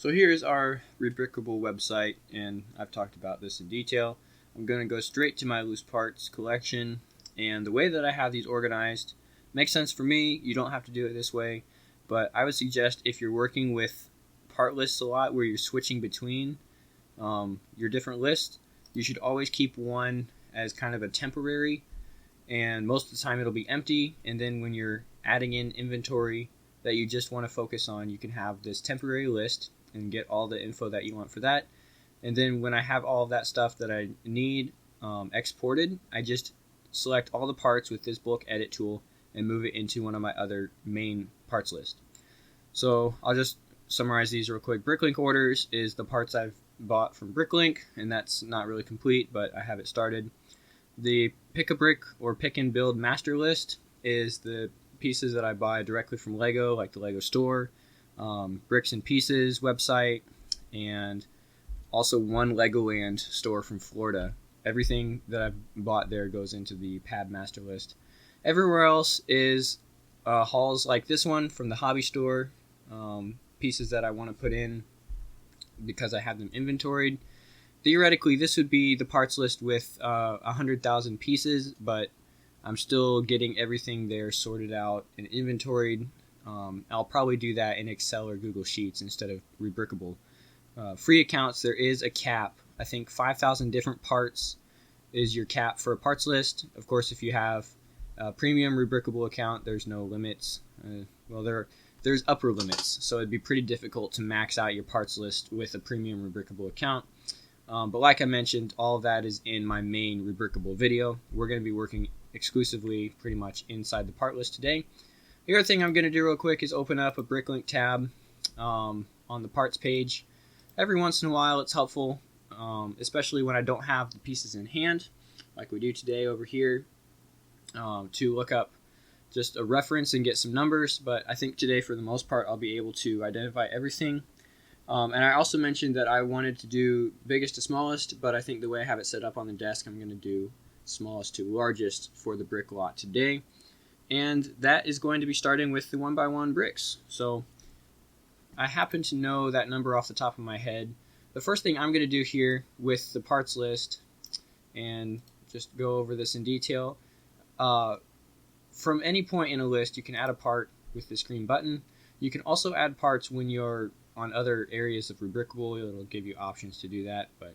So here's our Rebrickable website, and I've talked about this in detail. I'm going to go straight to my loose parts collection, and the way that I have these organized makes sense for me. You don't have to do it this way, but I would suggest if you're working with part lists a lot where you're switching between your different lists, you should always keep one as kind of a temporary, and most of the time it'll be empty, and then when you're adding in inventory that you just want to focus on, you can have this temporary list and get all the info that you want for that. And then when I have all of that stuff that I need exported, I just select all the parts with this bulk edit tool and move it into one of my other main parts list. So I'll just summarize these real quick. Bricklink orders is the parts I've bought from Bricklink, and that's not really complete, but I have it started. The pick a brick or pick and build master list is the pieces that I buy directly from Lego, like the Lego store, Bricks and Pieces website, and also one Legoland store from Florida. Everything that I've bought there goes into the pad master list. Everywhere else is hauls like this one from the hobby store, pieces that I want to put in because I have them inventoried. Theoretically, this would be the parts list with 100,000 pieces, but I'm still getting everything there sorted out and inventoried. I'll probably do that in Excel or Google Sheets instead of Rebrickable. Free accounts, there is a cap. I think 5,000 different parts is your cap for a parts list. Of course, if you have a premium Rebrickable account, there's no limits. There's upper limits, so it'd be pretty difficult to max out your parts list with a premium Rebrickable account. But like I mentioned, all of that is in my main Rebrickable video. We're going to be working exclusively pretty much inside the part list today. The other thing I'm going to do real quick is open up a Bricklink tab on the parts page. Every once in a while it's helpful, especially when I don't have the pieces in hand, like we do today over here, to look up just a reference and get some numbers. But I think today, for the most part, I'll be able to identify everything. And I also mentioned that I wanted to do biggest to smallest, but I think the way I have it set up on the desk, I'm going to do smallest to largest for the brick lot today. And that is going to be starting with the 1x1 bricks. So I happen to know that number off the top of my head. The first thing I'm going to do here with the parts list, and just go over this in detail, from any point in a list you can add a part with this green button. You can also add parts when you're on other areas of Rebrickable. It'll give you options to do that, but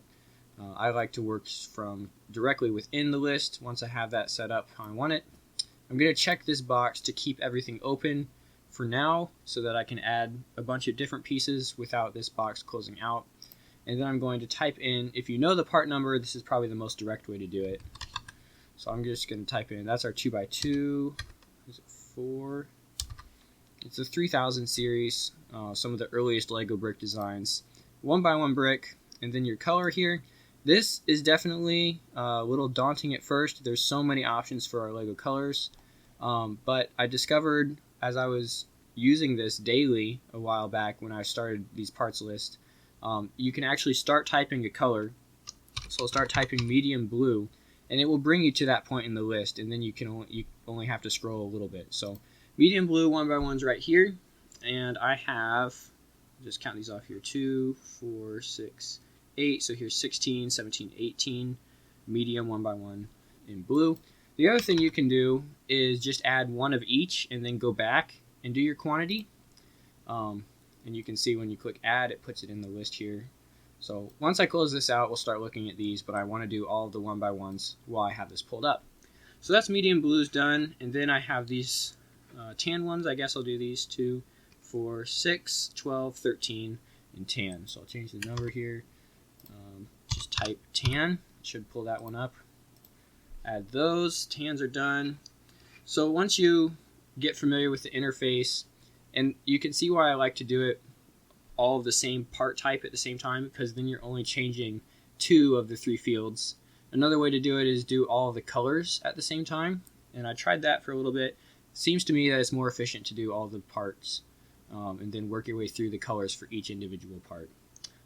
I like to work from directly within the list once I have that set up how I want it. I'm going to check this box to keep everything open for now so that I can add a bunch of different pieces without this box closing out. And then I'm going to type in, if you know the part number, this is probably the most direct way to do it. So I'm just going to type in, that's our 2x2, is it 4? It's a 3000 series, some of the earliest Lego brick designs. 1x1 brick, and then your color here. This is definitely a little daunting at first. There's so many options for our Lego colors, but I discovered as I was using this daily a while back when I started these parts lists, you can actually start typing a color. So I'll start typing medium blue, and it will bring you to that point in the list, and then you only have to scroll a little bit. So medium blue 1x1's right here, and I have, just count these off here, 2, 4, 6, 8, so here's 16, 17, 18, medium 1x1 in blue. The other thing you can do is just add one of each and then go back and do your quantity. And you can see when you click add, it puts it in the list here. So once I close this out, we'll start looking at these, but I want to do all of the 1x1s while I have this pulled up. So that's medium blues done, and then I have these tan ones. I guess I'll do these 2, 4, 6, 12, 13, and tan. So I'll change the number here. Just type tan. It should pull that one up. Add those. Tans are done. So once you get familiar with the interface, and you can see why I like to do it all of the same part type at the same time, because then you're only changing 2 of the 3 fields. Another way to do it is do all of the colors at the same time, and I tried that for a little bit. Seems to me that it's more efficient to do all the parts and then work your way through the colors for each individual part.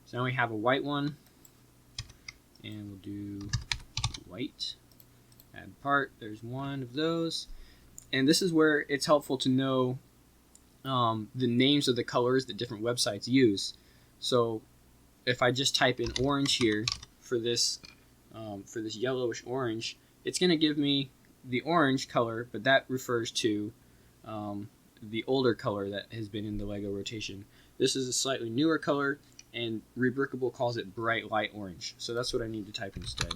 So now we have a white one, and we'll do white. Add part, there's one of those. And this is where it's helpful to know the names of the colors that different websites use. So if I just type in orange here for this yellowish orange, it's going to give me the orange color, but that refers to the older color that has been in the Lego rotation. This is a slightly newer color, and Rebrickable calls it bright light orange. So that's what I need to type instead.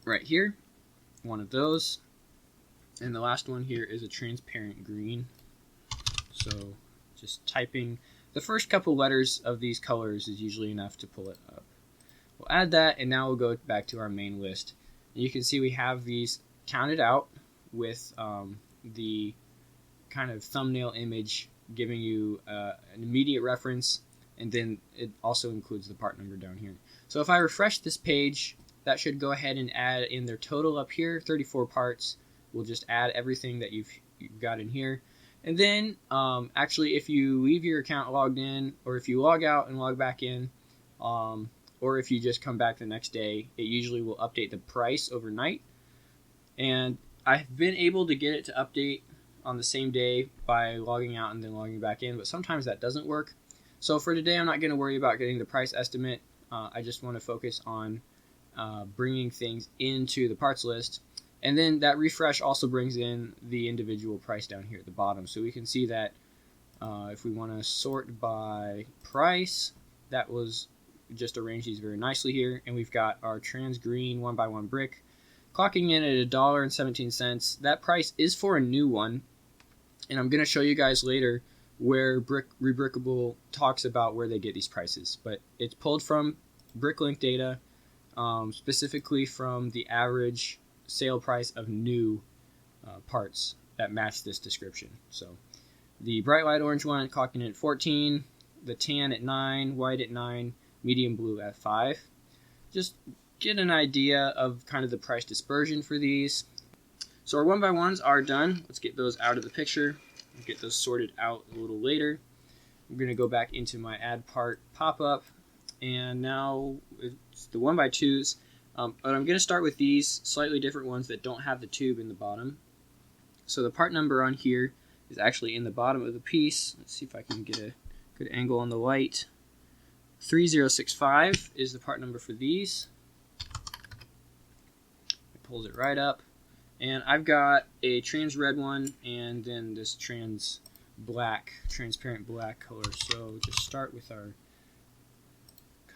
Right here, one of those. And the last one here is a transparent green. So just typing the first couple letters of these colors is usually enough to pull it up. We'll add that, and now we'll go back to our main list. And you can see we have these counted out with the kind of thumbnail image giving you an immediate reference, and then it also includes the part number down here. So if I refresh this page, that should go ahead and add in their total up here, 34 parts. We'll just add everything that you've got in here. And then actually, if you leave your account logged in, or if you log out and log back in, or if you just come back the next day, it usually will update the price overnight. And I've been able to get it to update on the same day by logging out and then logging back in, but sometimes that doesn't work. So for today, I'm not going to worry about getting the price estimate. I just want to focus on bringing things into the parts list. And then that refresh also brings in the individual price down here at the bottom. So we can see that if we want to sort by price, that was just arrange these very nicely here. And we've got our trans green 1x1 brick clocking in at $1.17. That price is for a new one. And I'm going to show you guys later where Rebrickable talks about where they get these prices. But it's pulled from Bricklink data, specifically from the average sale price of new parts that match this description. So the bright light orange one clocking in at 14, the tan at 9, white at 9, medium blue at 5. Just get an idea of kind of the price dispersion for these. So our 1x1s are done. Let's get those out of the picture. We'll get those sorted out a little later. I'm going to go back into my add part pop-up, and now it's the 1x2s. But I'm going to start with these slightly different ones that don't have the tube in the bottom. So the part number on here is actually in the bottom of the piece. Let's see if I can get a good angle on the light. 3065 is the part number for these. It pulls it right up. And I've got a trans red one and then this trans black, transparent black color. So just start with our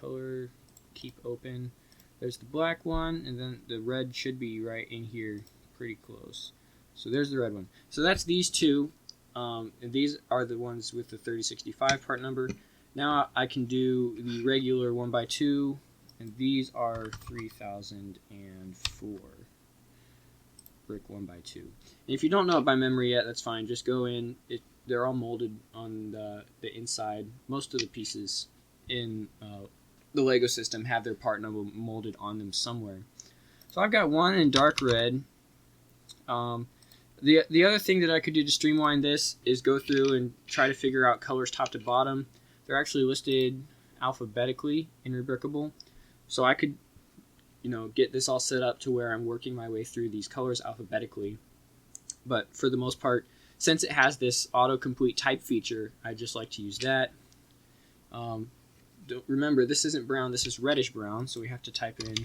color, keep open. There's the black one, and then the red should be right in here, pretty close. So there's the red one. So that's these two, and these are the ones with the 3065 part number. Now I can do the regular 1x2, and these are 3004 brick 1x2. And if you don't know it by memory yet, that's fine. Just go in. They're all molded on the inside. Most of the pieces in the Lego system have their part number molded on them somewhere. So I've got one in dark red. The other thing that I could do to streamline this is go through and try to figure out colors top to bottom. They're actually listed alphabetically in Rebrickable. So I could, get this all set up to where I'm working my way through these colors alphabetically. But for the most part, since it has this autocomplete type feature, I just like to use that. Remember, this isn't brown, this is reddish brown, so we have to type in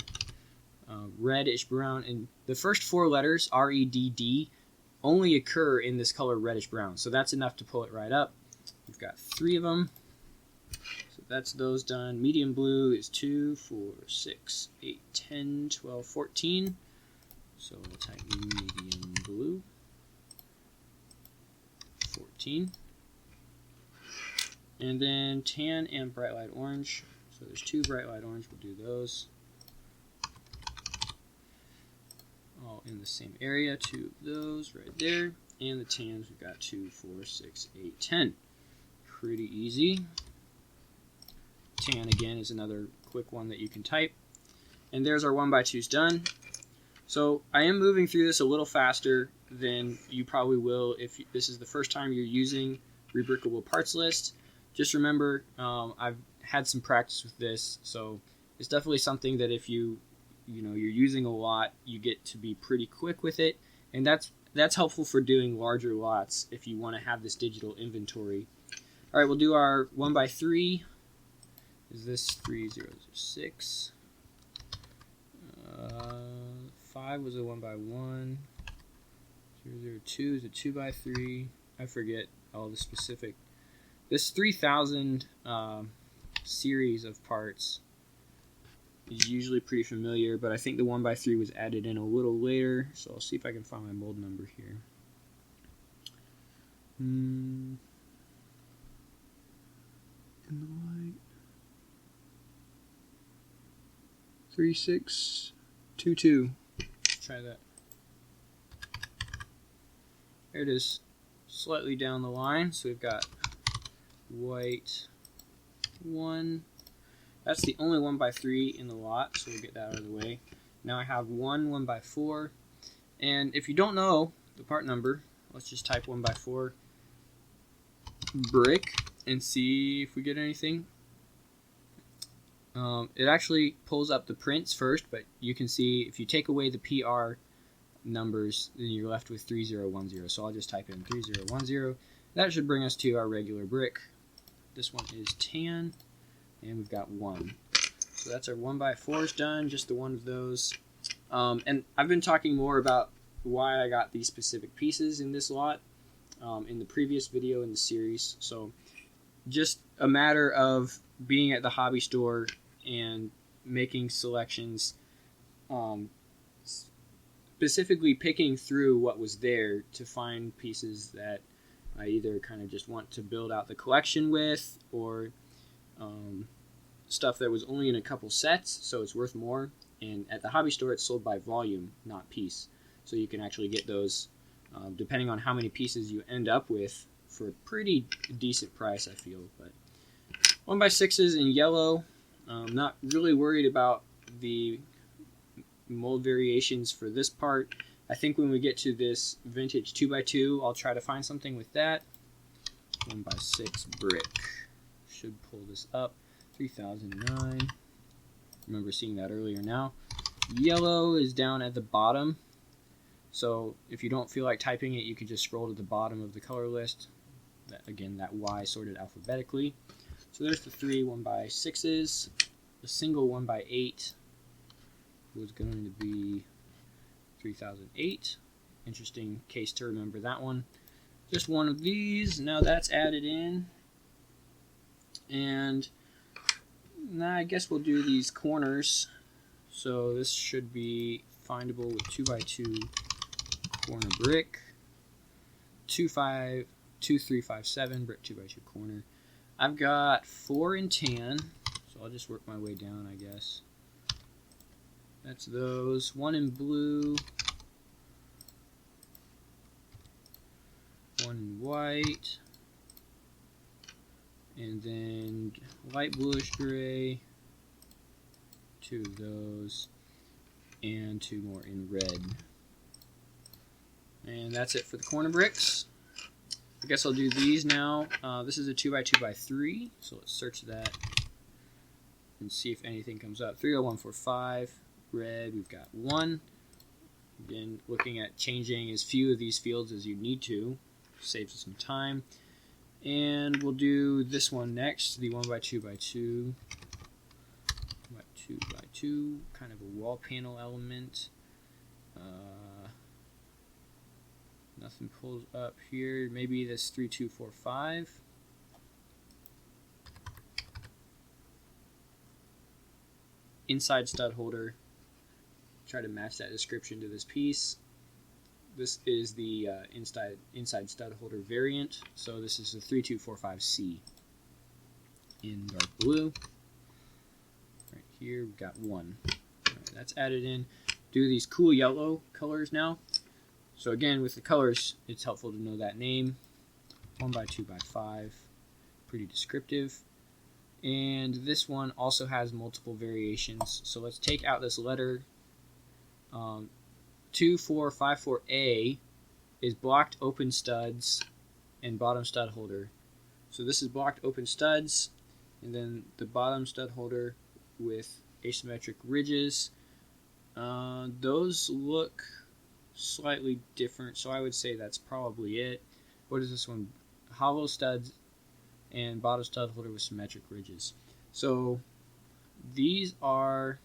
reddish brown. And the first four letters, R-E-D-D, only occur in this color reddish brown. So that's enough to pull it right up. We've got 3 of them. So that's those done. Medium blue is 2, 4, 6, 8, 10, 12, 14. So we'll type medium blue. 14. And then tan and bright light orange. So there's 2 bright light orange. We'll do those. All in the same area. 2 of those right there. And the tans, we've got 2, 4, 6, 8, 10. Pretty easy. Tan again is another quick one that you can type. And there's our 1x2s done. So I am moving through this a little faster than you probably will if this is the first time you're using Rebrickable Parts List. Just remember, I've had some practice with this, so it's definitely something that if you're using a lot, you get to be pretty quick with it, and that's helpful for doing larger lots if you want to have this digital inventory. All right, we'll do our 1x3. Is this 3006? 5 was a 1x1. 002 is a 2x3. I forget all the specific. This 3000 series of parts is usually pretty familiar, but I think the 1x3 was added in a little later, so I'll see if I can find my mold number here. In the light. 3622. Let's try that. There it is. Slightly down the line, so we've got white 1. That's the only 1x3 in the lot, so we'll get that out of the way. Now I have one 1x4, and if you don't know the part number, let's just type 1x4 brick and see if we get anything. It actually pulls up the prints first, but you can see if you take away the PR numbers, then you're left with 3010. So I'll just type in 3010. That should bring us to our regular brick. This one is tan, and we've got 1. So that's our 1x4s done, just the one of those. And I've been talking more about why I got these specific pieces in this lot in the previous video in the series. So just a matter of being at the hobby store and making selections, specifically picking through what was there to find pieces that I either kind of just want to build out the collection with, or stuff that was only in a couple sets, so it's worth more. And at the hobby store, it's sold by volume, not piece. So you can actually get those, depending on how many pieces you end up with, for a pretty decent price, I feel. But 1x6s in yellow. Not really worried about the mold variations for this part. I think when we get to this vintage 2x2, I'll try to find something with that. 1x6 brick. Should pull this up. 3009. Remember seeing that earlier now. Yellow is down at the bottom. So if you don't feel like typing it, you can just scroll to the bottom of the color list. Again, that Y sorted alphabetically. So there's the 3 1x6s. The single 1x8 was going to be 3008. Interesting case to remember that one. Just one of these. Now that's added in. And now I guess we'll do these corners. So this should be findable with 2x2 corner brick. 2357 brick 2x2 corner. I've got 4 in tan, so I'll just work my way down, I guess. That's those. 1 in blue. 1 in white. And then light bluish gray. 2 of those. And 2 more in red. And that's it for the corner bricks. I guess I'll do these now. This is a 2x2x3, so let's search that and see if anything comes up. 30145, red, we've got 1. Again, looking at changing as few of these fields as you need to, saves us some time. And we'll do this one next, the 1x2x2, 2x2, kind of a wall panel element. Nothing pulls up here. Maybe this 3245. Inside stud holder. Try to match that description to this piece. This is the inside stud holder variant. So this is the 3245C in dark blue. Right here we've got 1. Right, that's added in. Do these cool yellow colors now. So again, with the colors, it's helpful to know that name. 1x2x5, pretty descriptive. And this one also has multiple variations. So let's take out this letter. 2454A is blocked open studs and bottom stud holder. So this is blocked open studs, and then the bottom stud holder with asymmetric ridges. Those look slightly different, so I would say that's probably it. What is this one? Hollow studs and bottom stud holder with symmetric ridges. So these are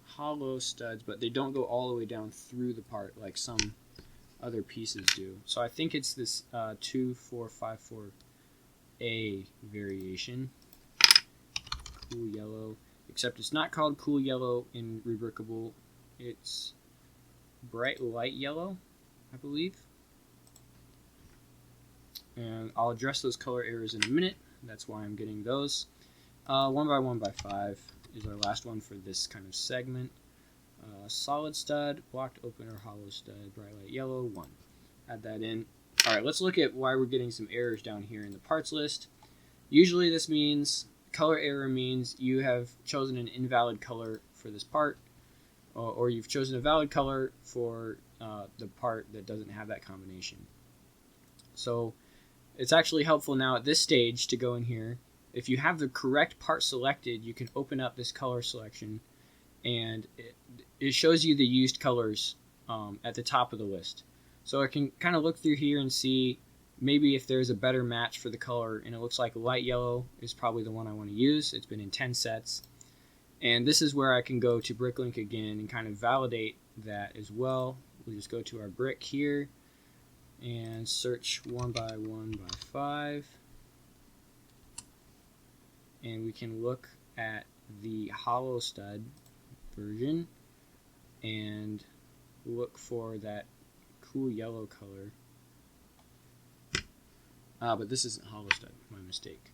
hollow studs, but they don't go all the way down through the part like some other pieces do. So I think it's this 2454A variation, cool yellow, except it's not called cool yellow in Rebrickable. It's bright light yellow, I believe. And I'll address those color errors in a minute. That's why I'm getting those. 1x1x5 is our last one for this kind of segment. Solid stud, blocked open or hollow stud, bright light yellow, 1. Add that in. Alright, let's look at why we're getting some errors down here in the parts list. Usually this means, color error means you have chosen an invalid color for this part, or you've chosen a valid color for the part that doesn't have that combination. So it's actually helpful now at this stage to go in here. If you have the correct part selected, you can open up this color selection, and it shows you the used colors at the top of the list. So I can kind of look through here and see maybe if there's a better match for the color, and it looks like light yellow is probably the one I want to use. It's been in 10 sets. And this is where I can go to Bricklink again and kind of validate that as well. We'll just go to our brick here and search 1x1x5. And we can look at the hollow stud version and look for that cool yellow color. But this isn't hollow stud, my mistake.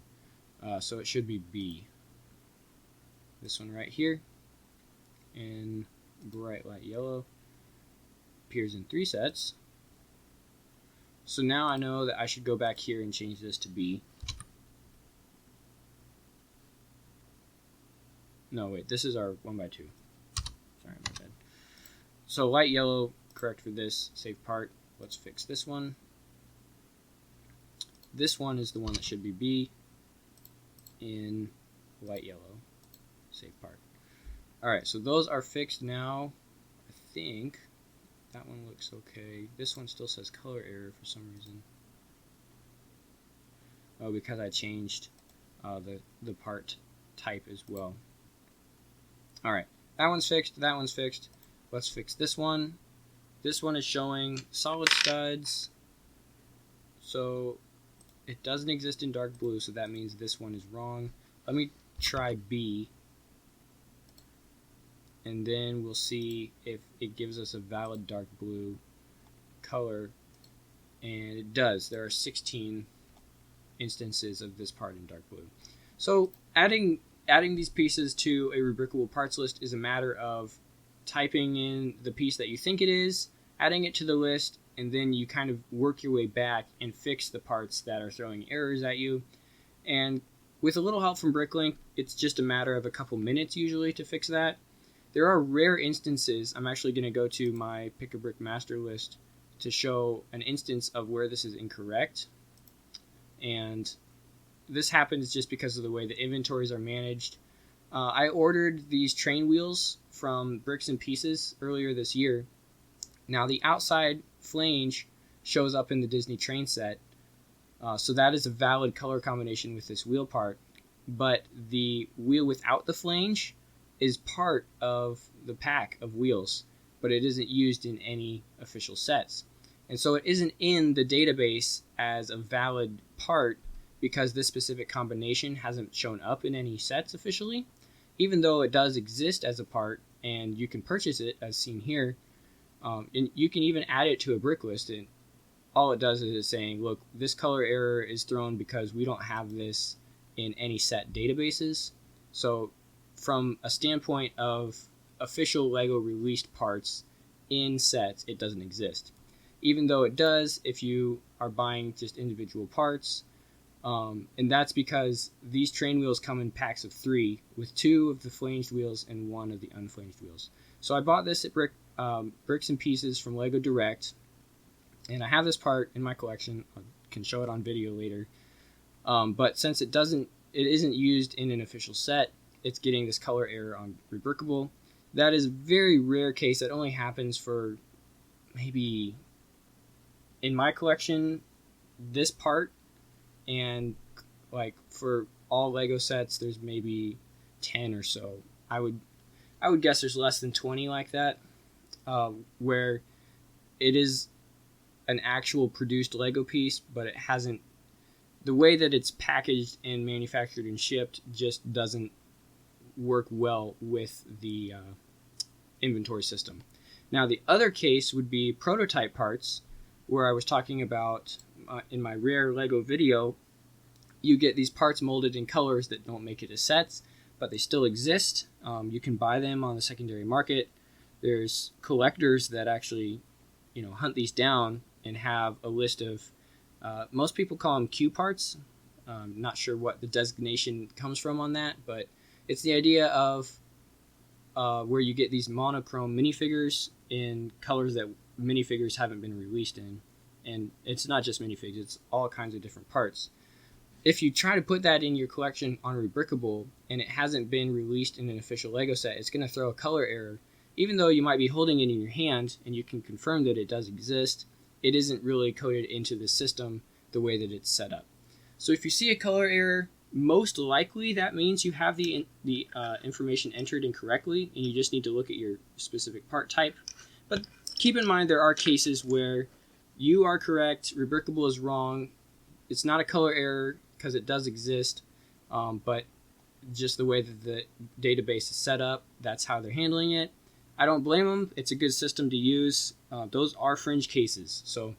So it should be B. This one right here in bright light yellow appears in 3 sets. So now I know that I should go back here and change this to B. No, wait, this is our 1x2. Sorry, my bad. So light yellow, correct for this, save part. Let's fix this one. This one is the one that should be B in light yellow, save part. Alright, so those are fixed now. I think that one looks okay. This one still says color error for some reason. Oh, because I changed the part type as well. Alright, that one's fixed, that one's fixed. Let's fix this one. This one is showing solid studs. So it doesn't exist in dark blue, so that means this one is wrong. Let me try B. And then we'll see if it gives us a valid dark blue color. And it does. There are 16 instances of this part in dark blue. So adding these pieces to a Rebrickable parts list is a matter of typing in the piece that you think it is, adding it to the list, and then you kind of work your way back and fix the parts that are throwing errors at you. And with a little help from Bricklink, it's just a matter of a couple minutes usually to fix that. There are rare instances. I'm actually going to go to my Pick a Brick master list to show an instance of where this is incorrect. And this happens just because of the way the inventories are managed. I ordered these train wheels from Bricks and Pieces earlier this year. Now the outside flange shows up in the Disney train set, so that is a valid color combination with this wheel part, but the wheel without the flange is part of the pack of wheels, but it isn't used in any official sets. And so it isn't in the database as a valid part because this specific combination hasn't shown up in any sets officially, even though it does exist as a part and you can purchase it as seen here. And you can even add it to a brick list, and all it does is saying, look, this color error is thrown because we don't have this in any set databases. So from a standpoint of official LEGO released parts in sets, it doesn't exist. Even though it does if you are buying just individual parts. And that's because these train wheels come in packs of 3, with 2 of the flanged wheels and 1 of the unflanged wheels. So I bought this at Bricks and Pieces from Lego Direct, and I have this part in my collection. I can show it on video later. But since it isn't used in an official set, it's getting this color error on Rebrickable. That is a very rare case. That only happens for maybe, in my collection, this part and like for all Lego sets, there's maybe 10 or so. I would guess there's less than 20 like that, where it is an actual produced Lego piece, but it hasn't. The way that it's packaged and manufactured and shipped just doesn't work well with the inventory system. Now, the other case would be prototype parts, where I was talking about in my rare Lego video. You get these parts molded in colors that don't make it as sets, but they still exist. You can buy them on the secondary market. There's collectors that actually, hunt these down and have a list of, most people call them Q parts. Not sure what the designation comes from on that, but it's the idea of where you get these monochrome minifigures in colors that minifigures haven't been released in. And it's not just minifigs, it's all kinds of different parts. If you try to put that in your collection on Rebrickable and it hasn't been released in an official Lego set, it's going to throw a color error. Even though you might be holding it in your hand and you can confirm that it does exist, it isn't really coded into the system the way that it's set up. So if you see a color error, most likely that means you have the information entered incorrectly and you just need to look at your specific part type. But keep in mind there are cases where you are correct, Rebrickable is wrong. It's not a color error because it does exist, but just the way that the database is set up, that's how they're handling it. I don't blame them. It's a good system to use. Those are fringe cases. So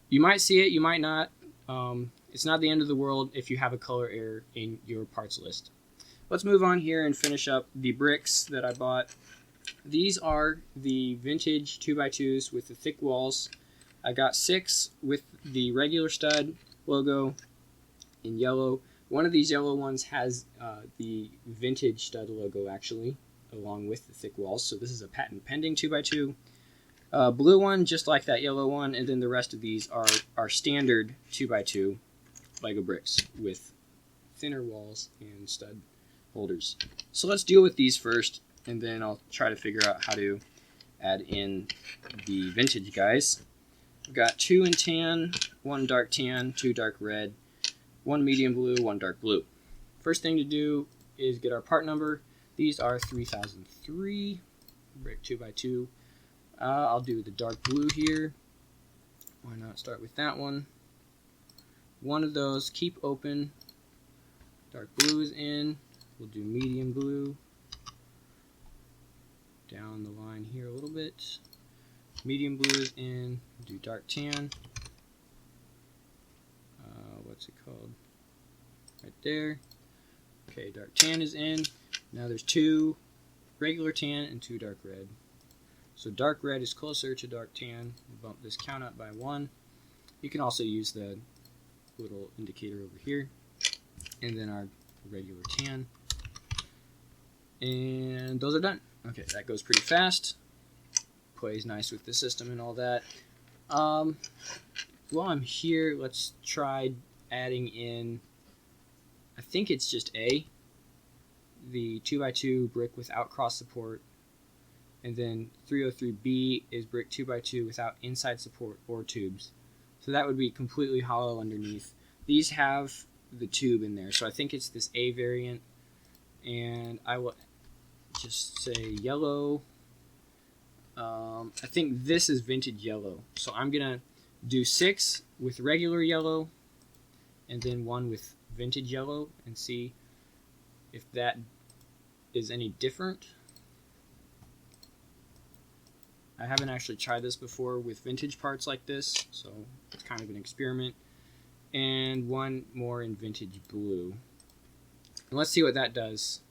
you might see it, you might not. It's not the end of the world if you have a color error in your parts list. Let's move on here and finish up the bricks that I bought. These are the vintage 2x2s with the thick walls. I got 6 with the regular stud logo in yellow. One of these yellow ones has the vintage stud logo actually, along with the thick walls. So this is a patent pending 2x2. Blue one, just like that yellow one, and then the rest of these are standard 2x2 Lego bricks with thinner walls and stud holders. So let's deal with these first, and then I'll try to figure out how to add in the vintage guys. We've got 2 in tan, 1 dark tan, 2 dark red, 1 medium blue, 1 dark blue. First thing to do is get our part number. These are 3003 brick 2x2. I'll do the dark blue here. Why not start with that one? One of those, keep open. Dark blue is in. We'll do medium blue. Down the line here a little bit. Medium blue is in. Do dark tan. What's it called? Right there. Okay, dark tan is in. Now there's 2 regular tan and 2 dark red. So dark red is closer to dark tan. We'll bump this count up by 1. You can also use the little indicator over here. And then our regular tan. And those are done. Okay, that goes pretty fast. Plays nice with the system and all that. While I'm here, let's try adding in, I think it's just A, the 2x2 brick without cross support, and then 303B is brick 2x2 without inside support or tubes. So that would be completely hollow underneath. These have the tube in there, so I think it's this A variant, and I will just say yellow. I think this is vintage yellow, so I'm gonna do 6 with regular yellow and then 1 with vintage yellow and see if that is any different. I haven't actually tried this before with vintage parts like this, so it's kind of an experiment. And 1 more in vintage blue. And let's see what that does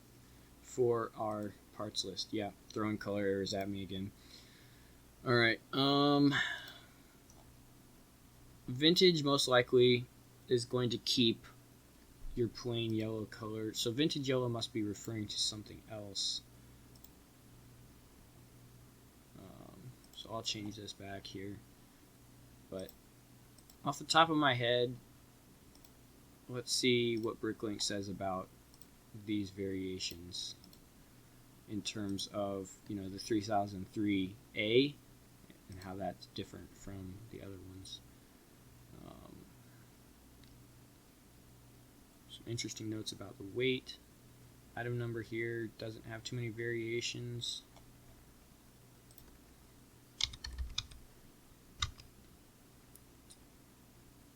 for our parts list. Yeah, throwing color errors at me again. Alright, vintage most likely is going to keep your plain yellow color. So vintage yellow must be referring to something else. So I'll change this back here. But off the top of my head, let's see what Bricklink says about these variations in terms of, the 3003A and how that's different from the other ones. Some interesting notes about the weight. Item number here doesn't have too many variations.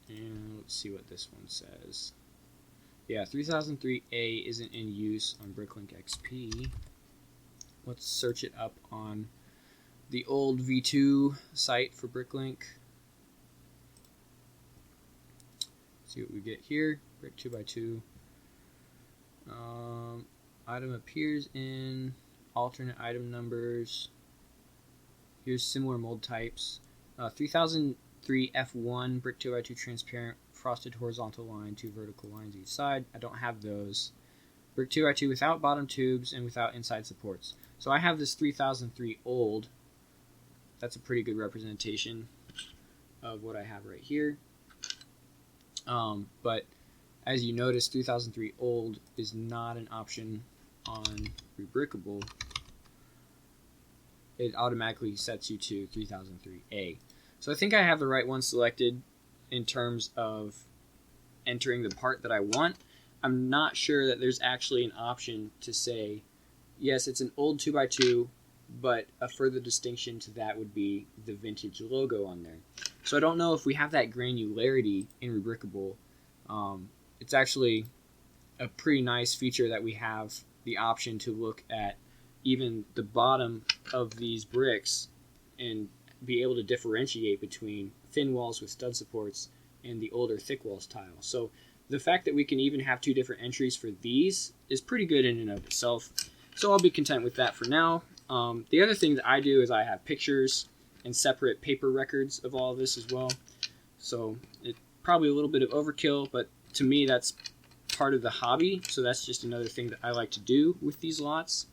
And let's see what this one says. Yeah, 3003A isn't in use on Bricklink XP. Let's search it up on the old V2 site for Bricklink. See what we get here. Brick 2x2. Item appears in alternate item numbers. Here's similar mold types. 3003 F1 brick 2x2 transparent frosted horizontal line, 2 vertical lines each side. I don't have those. Brick 2x2 without bottom tubes and without inside supports. So I have this 3003 old. That's a pretty good representation of what I have right here. But as you notice, 3003 old is not an option on Rebrickable. It automatically sets you to 3003A. So I think I have the right one selected in terms of entering the part that I want. I'm not sure that there's actually an option to say, yes, it's an old 2x2, but a further distinction to that would be the vintage logo on there. So I don't know if we have that granularity in Rebrickable. It's actually a pretty nice feature that we have the option to look at even the bottom of these bricks and be able to differentiate between thin walls with stud supports and the older thick walls tile. So the fact that we can even have two different entries for these is pretty good in and of itself. So I'll be content with that for now. The other thing that I do is I have pictures and separate paper records of all of this as well. So it's probably a little bit of overkill, but to me that's part of the hobby. So that's just another thing that I like to do with these lots.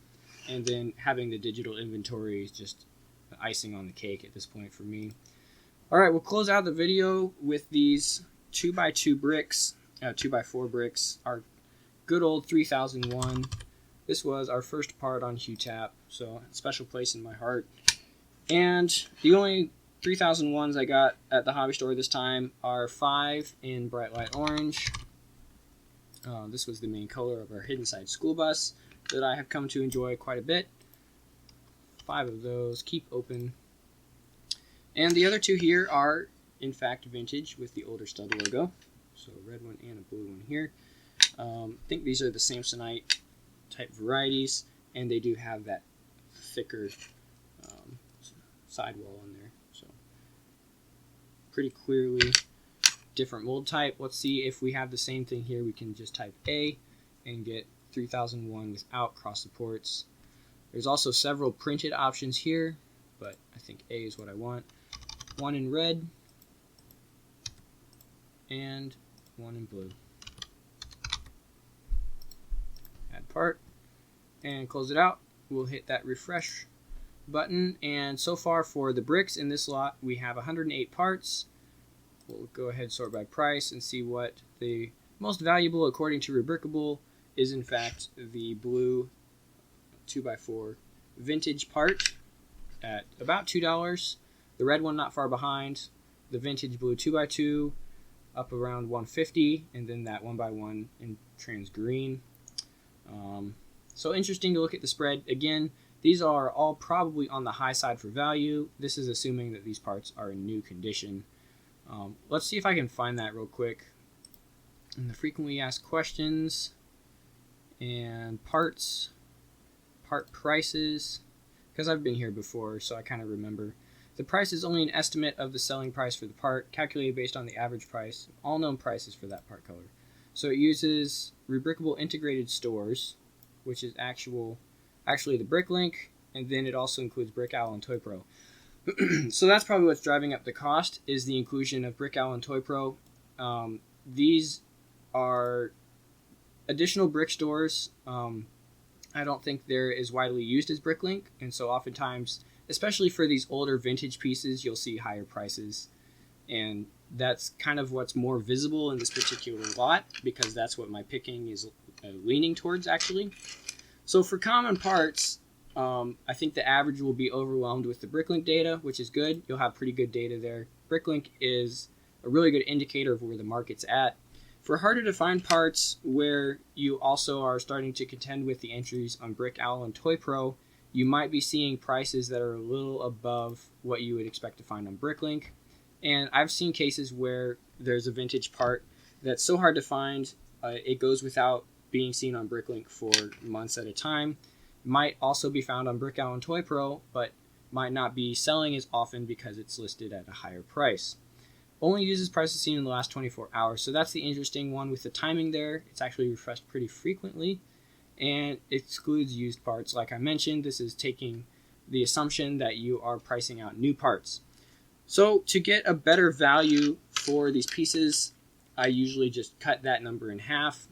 And then having the digital inventory is just the icing on the cake at this point for me. Alright, we'll close out the video with these 2x2 bricks, 2x4 bricks, our good old 3001. This was our first part on HuTap, so a special place in my heart. And the only 3001s I got at the hobby store this time are 5 in bright light orange. This was the main color of our hidden side school bus that I have come to enjoy quite a bit. 5 of those, keep open. And the other 2 here are, in fact, vintage with the older stud logo. So a red one and a blue one here. I think these are the Samsonite type varieties, and they do have that thicker sidewall on there. So pretty clearly different mold type. Let's see if we have the same thing here. We can just type A and get 3001 without cross supports. There's also several printed options here, but I think A is what I want. One in red and one in blue. Add part and close it out. We'll hit that refresh button, and so far for the bricks in this lot we have 108 parts. We'll go ahead and sort by price and see what the most valuable according to Rebrickable is in fact the blue 2x4 vintage part at about $2. The red one not far behind. The vintage blue 2x2 up around $150, and then that 1x1 in trans green. So interesting to look at the spread. Again, these are all probably on the high side for value. This is assuming that these parts are in new condition. Let's see if I can find that real quick. In the frequently asked questions and parts, part prices, because I've been here before, so I kind of remember. The price is only an estimate of the selling price for the part, calculated based on the average price of all known prices for that part color. So it uses Rebrickable Integrated Stores, which is actually the Bricklink, and then it also includes Brickowl and Toy Pro. So that's probably what's driving up the cost, is the inclusion of Brickowl and Toy Pro. These are additional brick stores. I don't think they're as widely used as Bricklink, and so oftentimes, especially for these older vintage pieces, you'll see higher prices. And that's kind of what's more visible in this particular lot, because that's what my picking is leaning towards, actually. So for common parts, I think the average will be overwhelmed with the Bricklink data, which is good. You'll have pretty good data there. Bricklink is a really good indicator of where the market's at. For harder to find parts where you also are starting to contend with the entries on Brick Owl and Toy Pro, you might be seeing prices that are a little above what you would expect to find on Bricklink. And I've seen cases where there's a vintage part that's so hard to find, it goes without being seen on Bricklink for months at a time. It might also be found on Brick Owl and Toy Pro, but might not be selling as often because it's listed at a higher price. Only uses prices seen in the last 24 hours. So that's the interesting one with the timing there. It's actually refreshed pretty frequently and excludes used parts. Like I mentioned, this is taking the assumption that you are pricing out new parts. So to get a better value for these pieces, I usually just cut that number in half.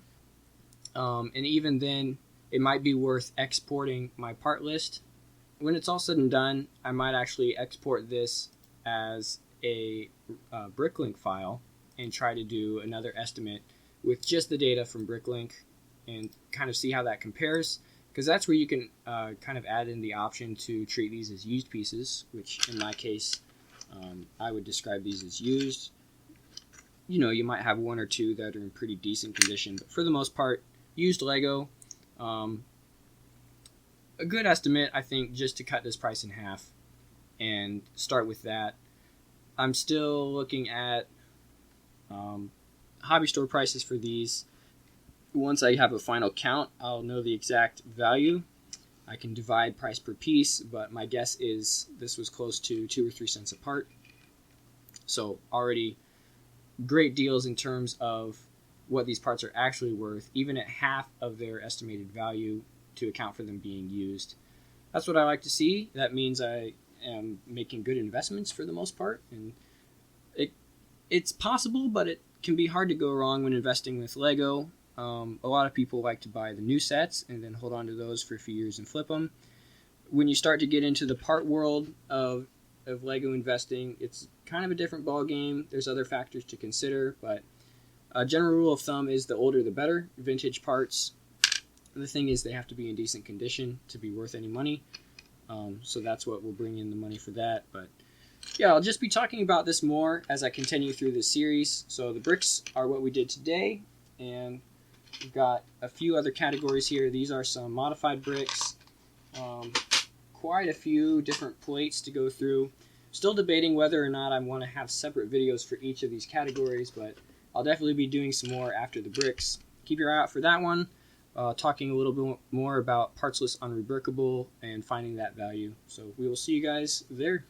And even then, it might be worth exporting my part list. When it's all said and done, I might actually export this as a Bricklink file and try to do another estimate with just the data from Bricklink and kind of see how that compares, because that's where you can kind of add in the option to treat these as used pieces, which in my case I would describe these as used. You know, you might have one or two that are in pretty decent condition, but for the most part, used Lego. A good estimate, I think, just to cut this price in half and start with that. I'm still looking at hobby store prices for these. Once I have a final count, I'll know the exact value. I can divide price per piece, but my guess is this was close to 2 or 3 cents apart. So already great deals in terms of what these parts are actually worth, even at half of their estimated value to account for them being used. That's what I like to see. That means I am making good investments for the most part, and it's possible, but it can be hard to go wrong when investing with Lego. A lot of people like to buy the new sets and then hold on to those for a few years and flip them. When you start to get into the part world of Lego investing, it's kind of a different ball game. There's other factors to consider, but a general rule of thumb is the older the better. Vintage parts, the thing is they have to be in decent condition to be worth any money. So that's what will bring in the money for that. But yeah, I'll just be talking about this more as I continue through this series. So the bricks are what we did today, and we've got a few other categories here. These are some modified bricks. Quite a few different plates to go through. Still debating whether or not I want to have separate videos for each of these categories, but I'll definitely be doing some more after the bricks. Keep your eye out for that one. Talking a little bit more about parts list on Rebrickable and finding that value. So we will see you guys there.